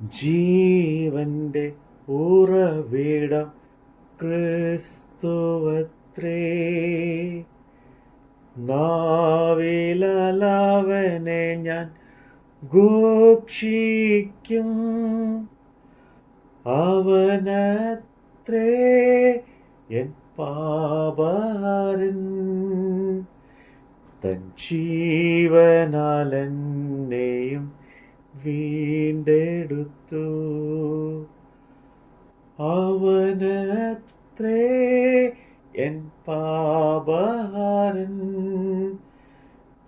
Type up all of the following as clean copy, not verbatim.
ജീവന്റെ ഉറവിടം ക്രിസ്തുവത്രേ. നാവിലവനെ ഞാൻ ഘോഷിക്കും. അവനത്രേ എൻ പാപഹരൻ. തൻ ജീവനാൽ എന്നെയും വീണ്ടെടുത്തു. അവനത്രേ എൻ പാപഹരൻ.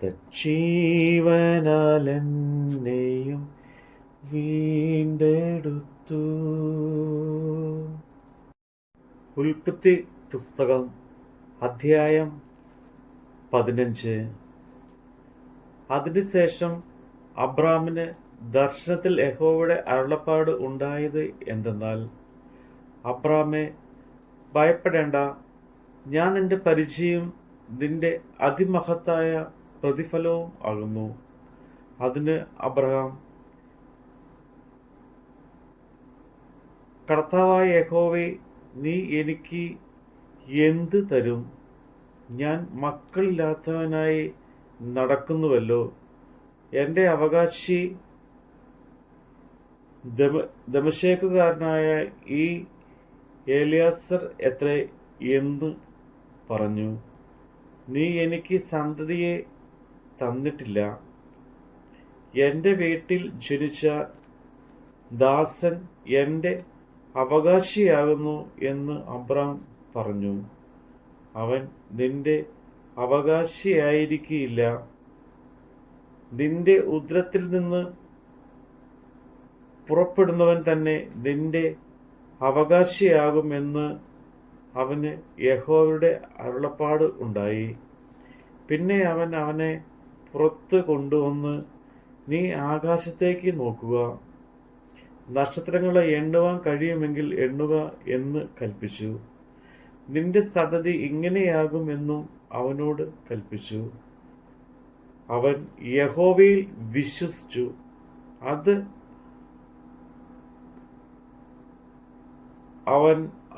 തൻ ജീവനാൽ എന്നെയും വീണ്ടെടുത്തു. ഉൽപ്പത്തി പുസ്തകം അധ്യായം 15. അതിനുശേഷം അബ്രാമിന് ദർശനത്തിൽ യഹോവയുടെ അരുളപ്പാട് ഉണ്ടായത് എന്തെന്നാൽ, അബ്രാമേ, ഭയപ്പെടേണ്ട, ഞാൻ നിന്റെ പരിചയം നിന്റെ അതിമഹത്തായ പ്രതിഫലവും ആകുന്നു. അതിന് അബ്രഹാം, കർത്താവായ യഹോവേ, നീ എനിക്ക് എന്ത് തരും? ഞാൻ മക്കളില്ലാത്തവനായി നടക്കുന്നുവല്ലോ. എൻ്റെ അവകാശി ദമശ്കേക്കുകാരനായ ഈ എലിയാസർ എത്രേ എന്ന് പറഞ്ഞു. നീ എനിക്ക് സന്തതിയെ തന്നിട്ടില്ല. എൻ്റെ വീട്ടിൽ ജനിച്ച ദാസൻ എൻ്റെ അവകാശിയാകുന്നു എന്ന് അബ്രാം പറഞ്ഞു. അവൻ നിന്റെ അവകാശിയായിരിക്കില്ല. നിന്റെ ഉദരത്തിൽ നിന്ന് പുറപ്പെടുന്നവൻ തന്നെ നിന്റെ അവകാശിയാകുമെന്ന് അവന് യഹോവയുടെ അരുളപ്പാട് ഉണ്ടായി. പിന്നെ അവൻ അവനെ പുറത്ത് കൊണ്ടുവന്ന്, നീ ആകാശത്തേക്ക് നോക്കുക, നക്ഷത്രങ്ങളെ എണ്ണുവാൻ കഴിയുമെങ്കിൽ എണ്ണുക എന്ന് കൽപ്പിച്ചു. നിന്റെ സന്തതി ഇങ്ങനെയാകുമെന്നും അവനോട് കൽപ്പിച്ചു. അവൻ യഹോവയിൽ വിശ്വസിച്ചു. അത്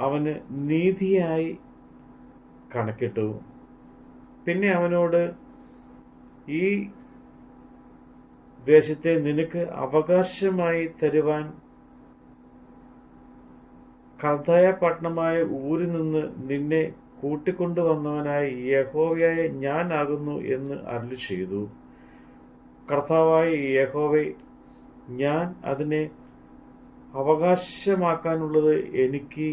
അവന് നീതിയായി കണക്കിട്ടു. പിന്നെ അവനോട്, ഈ ദേശത്തെ നിനക്ക് അവകാശമായി തരുവാൻ കൽദായ പട്ടണമായ ഊരിൽ നിന്ന് നിന്നെ കൂട്ടിക്കൊണ്ടുവന്നവനായ യഹോവയായ ഞാനാകുന്നു എന്ന് അരുളി ചെയ്തു. കർത്താവായ യഹോവേ, ഞാൻ അതിനെ അവകാശമാക്കാനുള്ളത് എനിക്ക്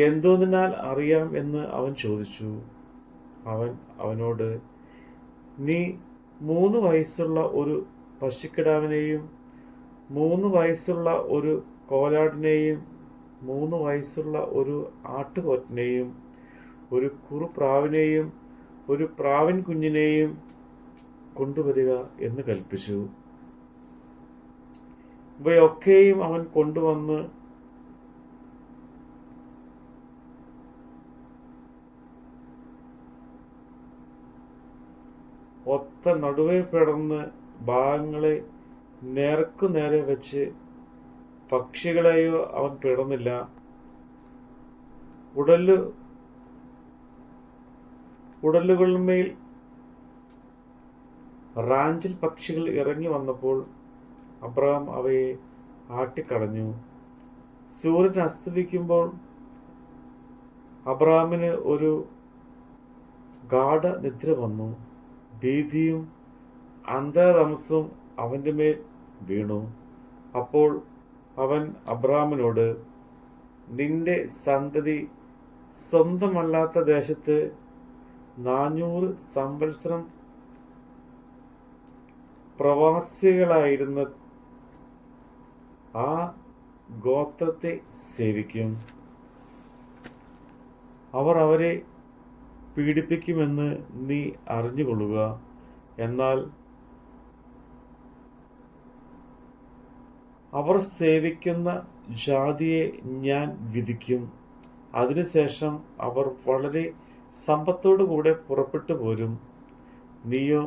എന്തോന്നിനാൽ അറിയാം എന്ന് അവൻ ചോദിച്ചു. അവനോട്, നീ 3 വയസ്സുള്ള ഒരു പശുക്കിടാവിനെയും 3 വയസ്സുള്ള ഒരു കോലാടിനെയും 3 വയസ്സുള്ള ഒരു ആട്ടുകൊറ്റനെയും ഒരു കുറുപ്രാവിനെയും ഒരു പ്രാവിൻ കുഞ്ഞിനെയും കൊണ്ടുവരിക എന്ന് കൽപ്പിച്ചു. ഇവയൊക്കെയും അവൻ കൊണ്ടുവന്ന് ഒത്ത നടുവേ പിളർന്ന് ഭാഗങ്ങളെ നേർക്കുനേരെ വെച്ച്, പക്ഷികളെയോ അവൻ പിളർന്നില്ല. ഉടലുകളിന്മേൽ റാഞ്ചിൽ പക്ഷികൾ ഇറങ്ങി വന്നപ്പോൾ അബ്രഹാം അവയെ ആട്ടിക്കളഞ്ഞു. സൂര്യൻ അസ്തമിക്കുമ്പോൾ അബ്രഹാമിന് ഒരു ഗാഢ നിദ്ര വന്നു. ഭീതിയും അന്ധതമസ്സും അവൻ്റെ മേൽ വീണു. അപ്പോൾ അവൻ അബ്രഹാമിനോട്, നിന്റെ സന്തതി സ്വന്തമല്ലാത്ത ദേശത്ത് 400 സംവത്സരം പ്രവാസികളായിരുന്ന ആ ഗോത്രത്തെ സേവിക്കും. അവർ അവരെ പീഡിപ്പിക്കുമെന്ന് നീ അറിഞ്ഞുകൊള്ളുക. എന്നാൽ അവർ സേവിക്കുന്ന ജാതിയെ ഞാൻ വിധിക്കും. അതിനുശേഷം അവർ വളരെ സമ്പത്തോടുകൂടെ പുറപ്പെട്ടു പോരും. നീയോ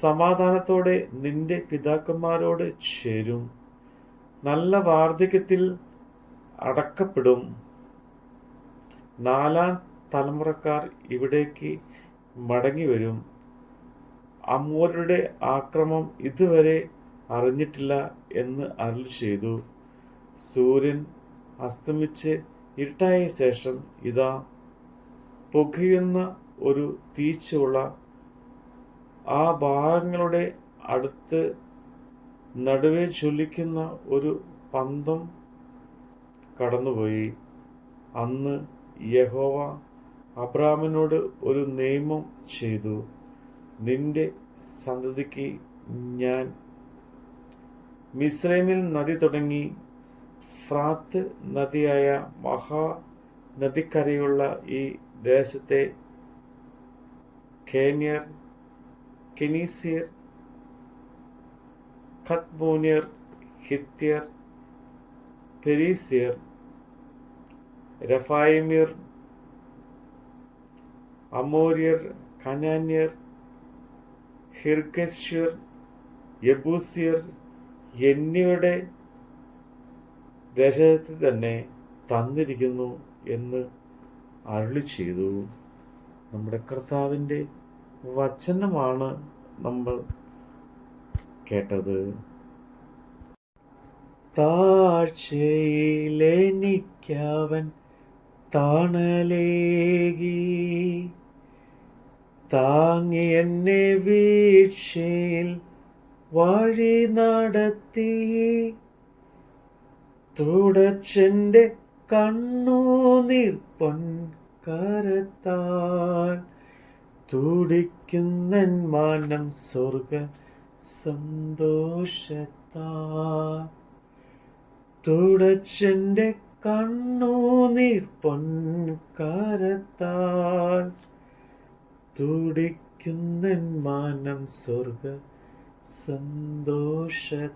സമാധാനത്തോടെ നിന്റെ പിതാക്കന്മാരോട് ചേരും. നല്ല വാർദ്ധക്യത്തിൽ അടക്കപ്പെടും. 4-ാം തലമുറക്കാർ ഇവിടേക്ക് മടങ്ങിവരും. അമോര്യരുടെ ആക്രമം ഇതുവരെ അറിഞ്ഞിട്ടില്ല എന്ന് അരുളിച്ചെയ്തു. സൂര്യൻ അസ്തമിച്ച് ഇരുട്ടായ ശേഷം ഇതാ പുകയുന്ന ഒരു തീച്ചൂള ആ ഭാഗങ്ങളുടെ അടുത്ത് നടുവെ ജ്വലിക്കുന്ന ഒരു പന്തം കടന്നുപോയി. അന്ന് യഹോവ അബ്രാമിനോട് ഒരു നിയമം ചെയ്തു. നിന്റെ സന്തതിക്ക് ഞാൻ മിസ്രൈമിൽ നദി തുടങ്ങി ഫ്രാത്ത് നദിയായ മഹാനദിക്കരയുള്ള ഈ ദേശത്തെ കേന്യർ, കെനീസ്യർ, കദ്മോന്യർ, ഹിത്യർ, പെരീസ്യർ, രഫായിമ്യർ, അമോര്യർ, കനാന്യർ, ഹിർഗശ്യർ, യെബൂസ്യർ എന്നിവയുടെ ദേശത്ത് തന്നെ തന്നിരിക്കുന്നു എന്ന് അരുളിച്ചെയ്തു. നമ്മുടെ കർത്താവിൻ്റെ വചനമാണ് നമ്മൾ കേട്ടത്. താഴ്ചയിലെനിക്കവൻ തണലേകി, താങ്ങി എന്നെ വീഴ്ചയിൽ വഴി നടത്തി, തുടച്ചെൻ്റെ കണ്ണുനീർ പൊൻകരത്താൽ, തുടിക്കുന്നൻ മാനം സ്വർഗ സന്തോഷത്താൽ, തുടച്ചെൻ്റെ കണ്ണുനീർ പൊൻകരത്താൽ, തുടിക്കുന്നൻ മാനം സ്വർഗ സന്തോഷത്താൽ.